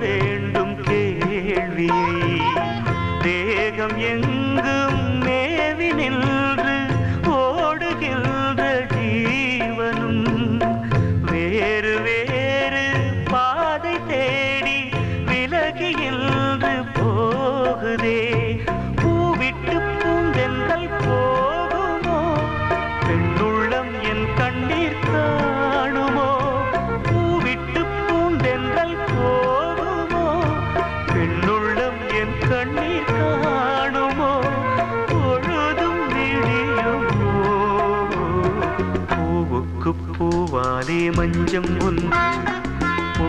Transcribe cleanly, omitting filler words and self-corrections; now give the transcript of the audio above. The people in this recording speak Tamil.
வேண்டும் கேள்வியை தேகம் எங்கும் மேவி நின்று ஓடுகின்ற ஜீவனும் வேறு வேறு பாதை தேடி விலகியின்று போகுதே பூவிட்டு பூந்தென்றல் போகுமோ பெண்ணுள்ளம் என் கண்ணீர் காணுமோ பூவிட்டு பூந்தென்றல் போகுமோ பெண்ணுள்ளம் என் கண்ணீர் காணுமோ பொழுதும் விடியுமோ பூவுக்கு பூவாலே மஞ்சம் ஒன்று